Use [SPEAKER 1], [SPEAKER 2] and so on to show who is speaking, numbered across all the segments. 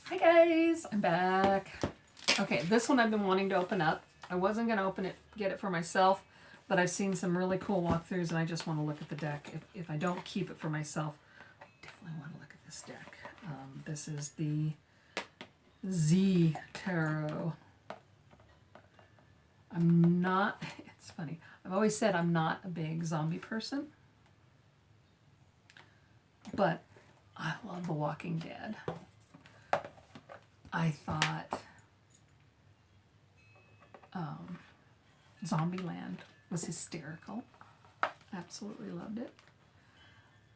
[SPEAKER 1] Hi guys, I'm back. Okay, this one I've been wanting to open up. I wasn't going to open it, get it for myself, but I've seen some really cool walkthroughs and I just want to look at the deck. If I don't keep it for myself, I definitely want to look at this deck. This is the Z Tarot. I'm not, it's funny, I've always said I'm not a big zombie person, but I love The Walking Dead. I thought Zombieland was hysterical. Absolutely loved it.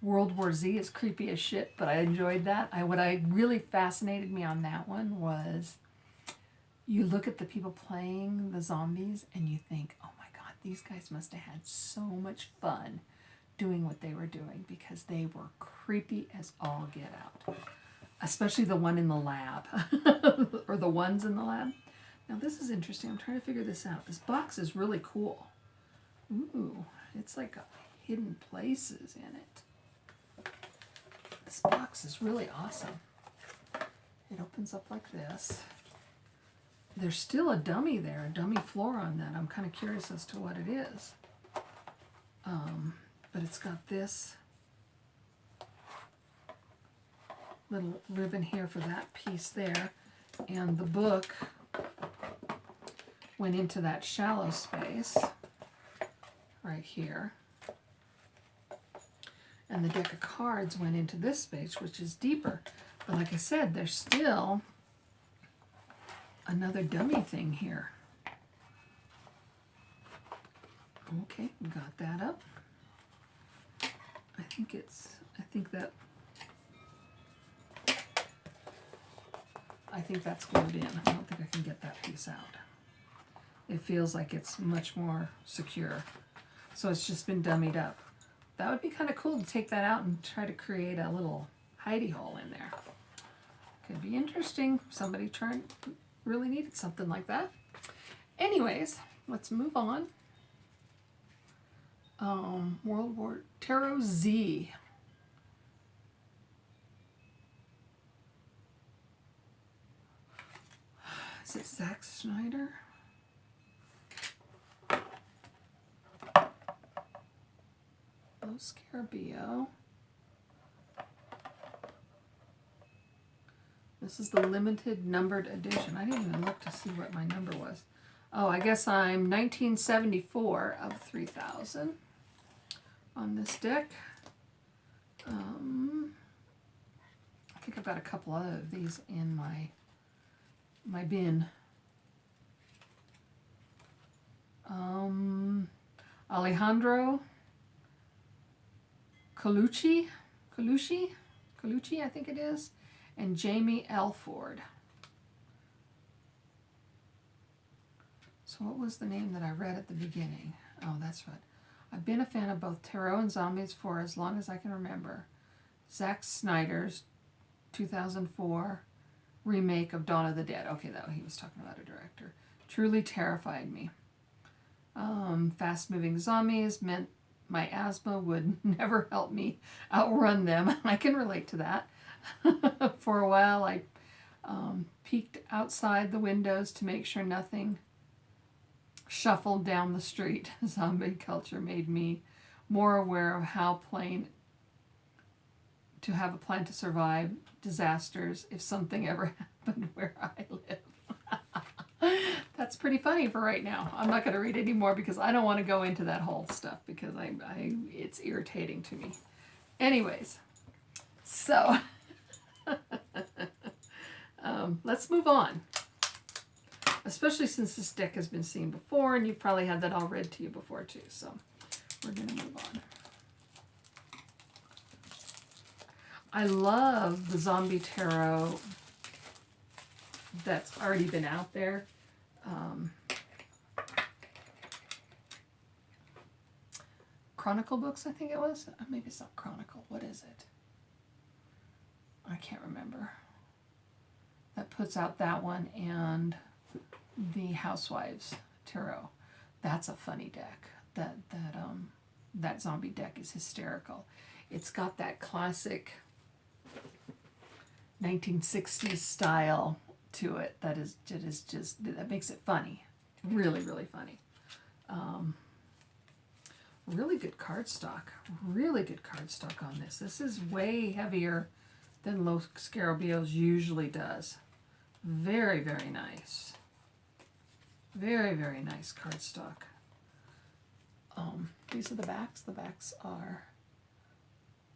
[SPEAKER 1] World War Z is creepy as shit, but I enjoyed that. What really fascinated me on that one was you look at the people playing the zombies and you think, oh my God, these guys must have had so much fun doing what they were doing because they were creepy as all get out. Especially the one in the lab, or the ones in the lab. Now this is interesting. I'm trying to figure this out. This box is really cool. Ooh, it's like hidden places in it. This box is really awesome. It opens up like this. There's still a dummy there, a dummy floor on that. I'm kind of curious as to what it is. But it's got this little ribbon here for that piece there. And the book went into that shallow space right here. And the deck of cards went into this space, which is deeper. But like I said, there's still another dummy thing here. Okay, we got that up. I think that's glued in. I don't think I can get that piece out. It feels like it's much more secure. So it's just been dummied up. That would be kind of cool to take that out and try to create a little hidey hole in there. Could be interesting. Somebody really needed something like that. Anyways, let's move on. World War Tarot Z. Is it Zack Snyder? Los Scarabeo. This is the limited numbered edition. I didn't even look to see what my number was. Oh, I guess I'm 1974 of 3000 on this deck. I think I've got a couple other of these in my bin. Alejandro Colucci, I think it is, and Jamie Elford. So what was the name that I read at the beginning? Oh, that's right. I've been a fan of both tarot and zombies for as long as I can remember. Zack Snyder's 2004 remake of Dawn of the Dead. Okay, he was talking about a director. Truly terrified me. Fast-moving zombies meant my asthma would never help me outrun them. I can relate to that. For a while, I peeked outside the windows to make sure nothing shuffled down the street. Zombie culture made me more aware of how to have a plan to survive disasters if something ever happened where I live. That's pretty funny for right now. I'm not going to read any more because I don't want to go into that whole stuff because it's irritating to me. Anyways, so let's move on. Especially since this deck has been seen before and you've probably had that all read to you before too. So we're going to move on. I love the zombie tarot that's already been out there. Chronicle books, I think it was. Maybe it's not Chronicle. What is it? I can't remember. That puts out that one and the Housewives Tarot. That's a funny deck. That zombie deck is hysterical. It's got that classic 1960s style to it that is just that makes it funny, really really funny. Um, really good cardstock, really good cardstock on this. This is way heavier than Los Scarabäos usually does. Very very nice, very very nice cardstock. These are the backs. The backs are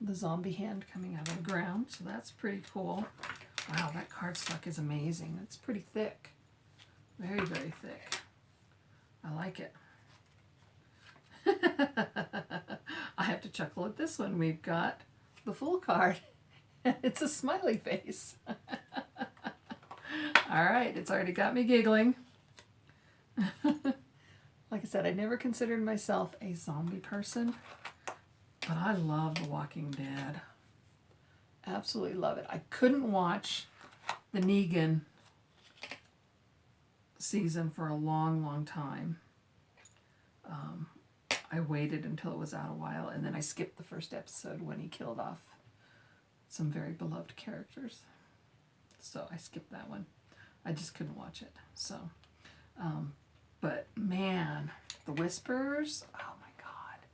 [SPEAKER 1] the zombie hand coming out of the ground, so that's pretty cool. Wow, that cardstock is amazing. It's pretty thick. Very, very thick. I like it. I have to chuckle at this one. We've got the full card. It's a smiley face. All right, it's already got me giggling. Like I said, I never considered myself a zombie person, but I love The Walking Dead. Absolutely love it. I couldn't watch the Negan season for a long, long time. I waited until it was out a while, and then I skipped the first episode when he killed off some very beloved characters. So I skipped that one. I just couldn't watch it. So, but man, The Whispers, oh my God.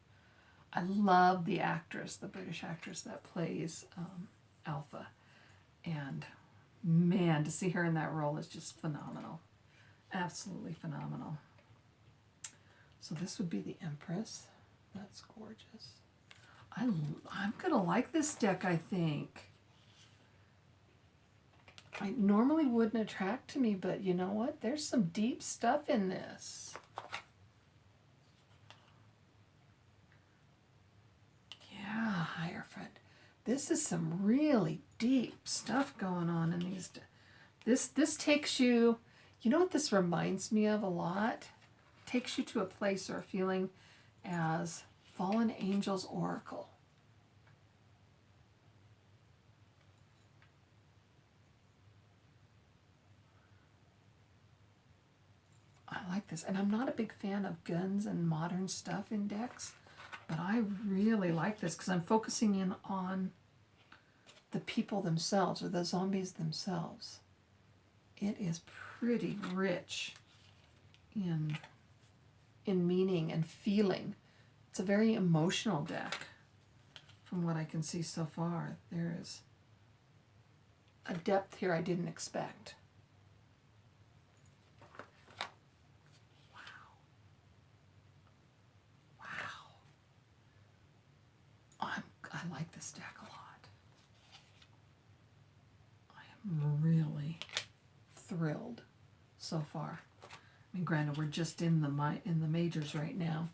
[SPEAKER 1] I love the actress, the British actress that plays Alpha. And man, to see her in that role is just phenomenal. Absolutely phenomenal. So this would be the Empress. That's gorgeous. I'm going to like this deck, I think. It normally wouldn't attract to me, but you know what? There's some deep stuff in this. Yeah, Hierophant. This is some really deep stuff going on in these. This takes you, you know what this reminds me of a lot? Takes you to a place or a feeling as Fallen Angels Oracle. I like this, and I'm not a big fan of guns and modern stuff in decks, but I really like this because I'm focusing in on the people themselves or the zombies themselves. It is pretty rich in meaning and feeling. It's a very emotional deck from what I can see so far. There is a depth here I didn't expect. Wow. Wow. I like this deck a lot. I am really thrilled so far. I mean, granted, we're just in the majors right now,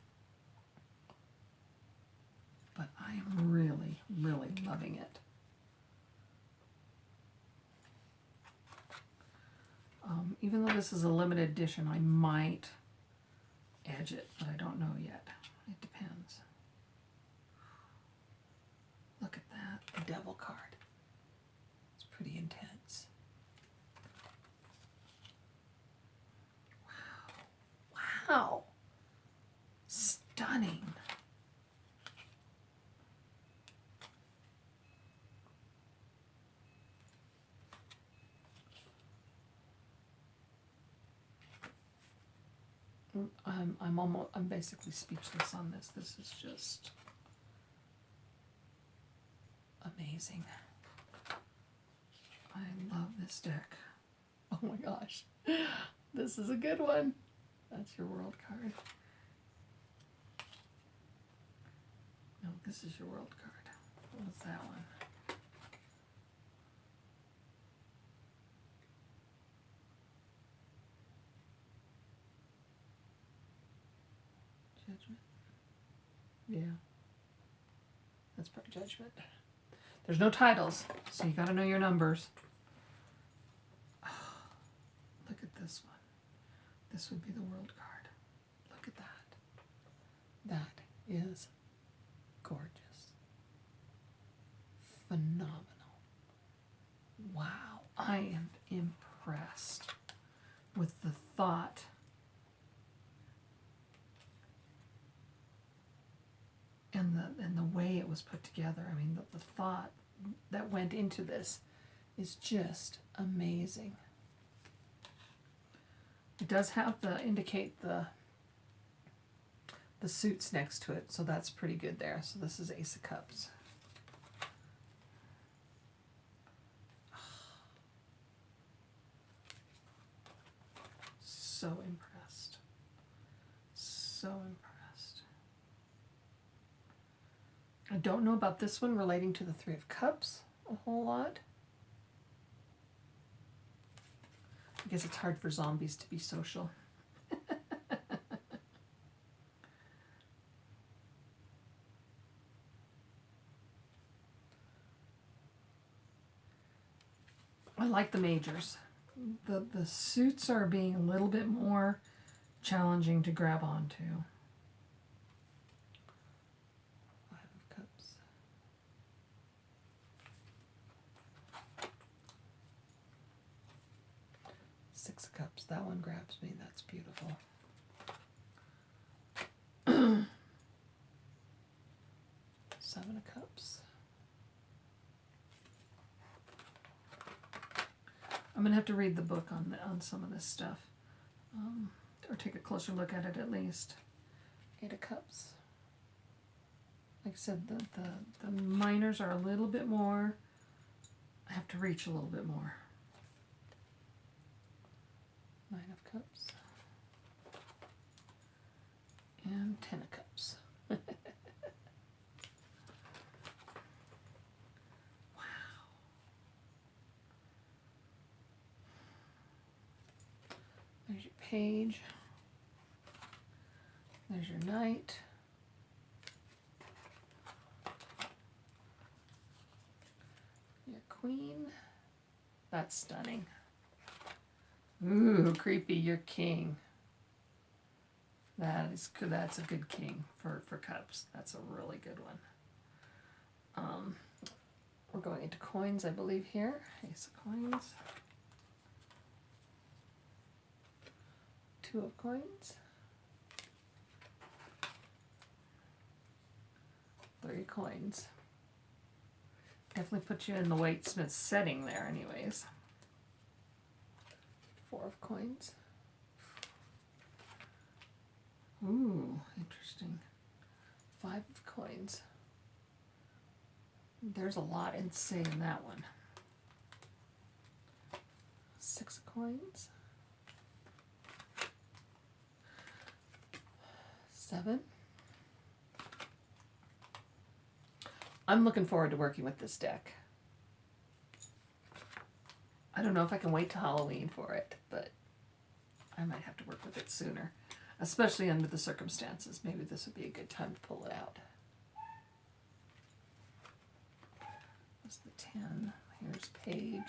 [SPEAKER 1] but I am really, really loving it. Even though this is a limited edition, I might edge it, but I don't know yet. It depends. Look at that, the Devil card. It's pretty intense. Wow. Stunning. I'm basically speechless on this. This is just amazing. I love this deck. Oh my gosh. This is a good one. That's your world card. No, this is your world card. What was that one? Judgment? Yeah. That's part Judgment. There's no titles, so you gotta know your numbers. Oh, look at this one. This would be the world card. Look at that. That is gorgeous. Phenomenal. Wow. I am impressed with the thought and the way it was put together. I mean, the thought that went into this is just amazing. It does have the indicate the suits next to it, so that's pretty good there. So this is Ace of Cups. So impressed. So impressed. I don't know about this one relating to the Three of Cups a whole lot. I guess it's hard for zombies to be social. I like the majors. The suits are being a little bit more challenging to grab onto. Five of Cups. Six of Cups. That one grabs me. That's beautiful. Seven of Cups. I'm going to have to read the book on some of this stuff, or take a closer look at it at least. Eight of Cups. Like I said, the minors are a little bit more, I have to reach a little bit more. Nine of Cups. And 10 of Cups. There's your page. There's your knight. Your queen. That's stunning. Ooh, creepy, your king. That's a good king for cups. That's a really good one. We're going into coins, I believe, here. Ace of coins. Two of coins. Three coins. Definitely put you in the Waite-Smith setting there anyways. Four of coins. Ooh, interesting. Five of coins. There's a lot in say in that one. Six of coins. Seven. I'm looking forward to working with this deck. I don't know if I can wait till Halloween for it, but I might have to work with it sooner, especially under the circumstances. Maybe this would be a good time to pull it out. That's the 10. Here's page.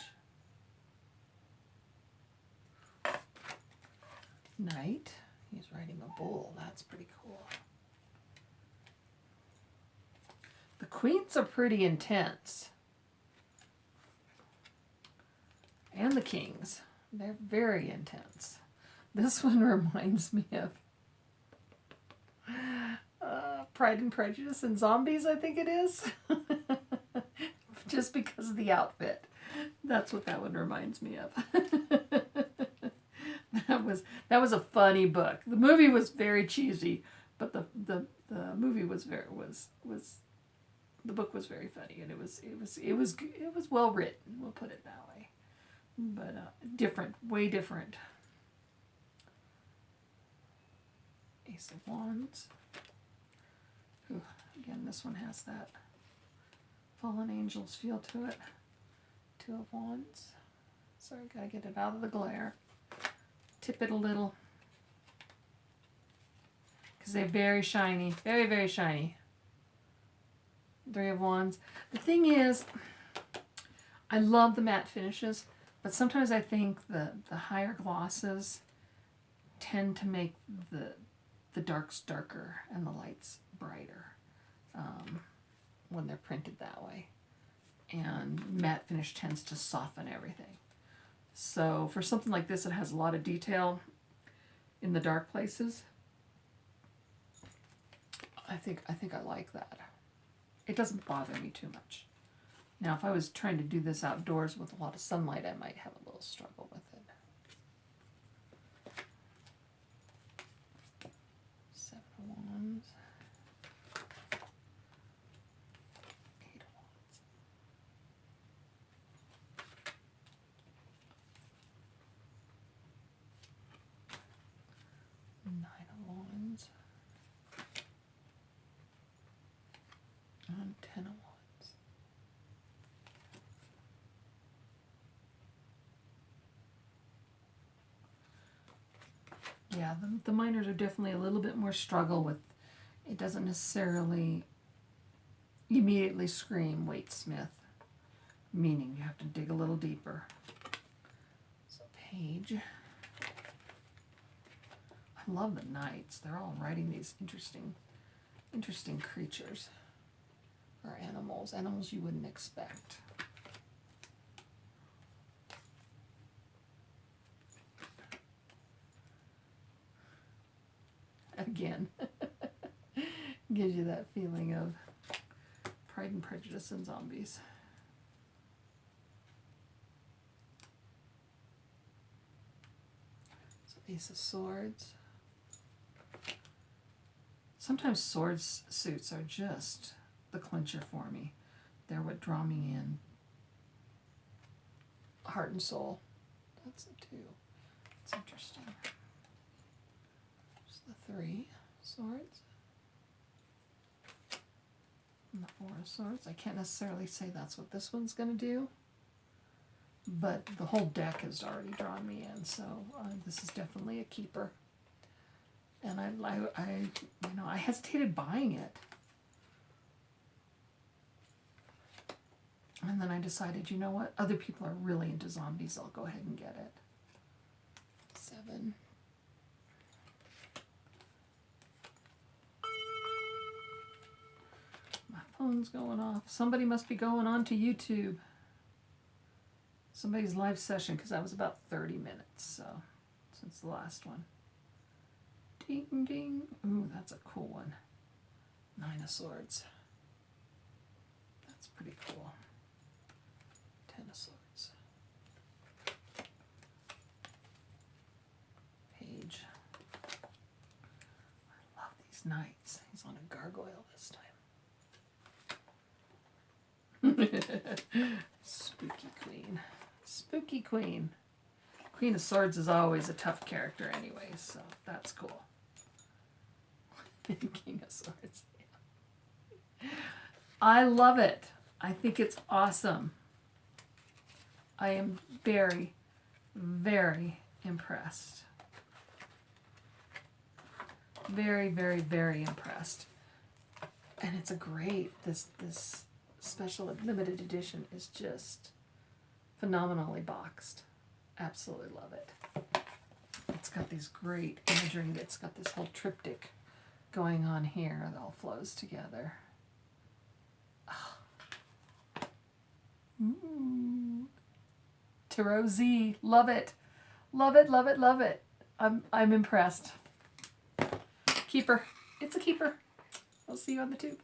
[SPEAKER 1] Knight. He's riding a bull. That's pretty cool. The queens are pretty intense. And the kings. They're very intense. This one reminds me of Pride and Prejudice and Zombies, I think it is. Just because of the outfit. That's what that one reminds me of. That was a funny book. The movie was very cheesy, but the movie was the book was very funny, and it was well written. We'll put it that way. But different, way different. Ace of Wands. Ooh, again, this one has that Fallen Angels feel to it. Two of Wands. Sorry, gotta get it out of the glare. Tip it a little. Because they're very shiny. Very, very shiny. Three of Wands. The thing is, I love the matte finishes, but sometimes I think the higher glosses tend to make the darks darker and the lights brighter when they're printed that way. And matte finish tends to soften everything. So for something like this, it has a lot of detail in the dark places. I think I like that. It doesn't bother me too much. Now, if I was trying to do this outdoors with a lot of sunlight, I might have a little struggle with it. 7 of Wands. 8 of Wands. 9 of Wands. And 10 of Wands. Yeah, the minors are definitely a little bit more struggle with, it doesn't necessarily immediately scream Waite-Smith, meaning you have to dig a little deeper. So Page. I love the Knights. They're all writing these interesting creatures or animals you wouldn't expect. Again, gives you that feeling of Pride and Prejudice and zombies. So Ace of Swords. Sometimes swords suits are just the clincher for me. They're what draw me in. Heart and Soul. That's a 2. It's interesting. 3 swords and the 4 of swords. I can't necessarily say that's what this one's going to do, but the whole deck has already drawn me in, so this is definitely a keeper. And I hesitated buying it, and then I decided, you know what? Other people are really into zombies. I'll go ahead and get it. 7. Phone's going off. Somebody must be going on to YouTube. Somebody's live session, because that was about 30 minutes, so since the last one. Ding, ding. Ooh, that's a cool one. 9 of Swords. That's pretty cool. 10 of Swords. Page. I love these Knights. He's on a gargoyle this time. Spooky Queen. Spooky Queen. Queen of Swords is always a tough character anyway, so that's cool. King of Swords. Yeah. I love it. I think it's awesome. I am very, very impressed. Very, very, very impressed. And it's a great, this special limited edition is just phenomenally boxed. Absolutely love it. It's got these great imagery. It's got this whole triptych going on here that all flows together. Oh. Tarot Z, love it. Love it, love it, love it. I'm impressed. Keeper. It's a keeper. I'll see you on the tube.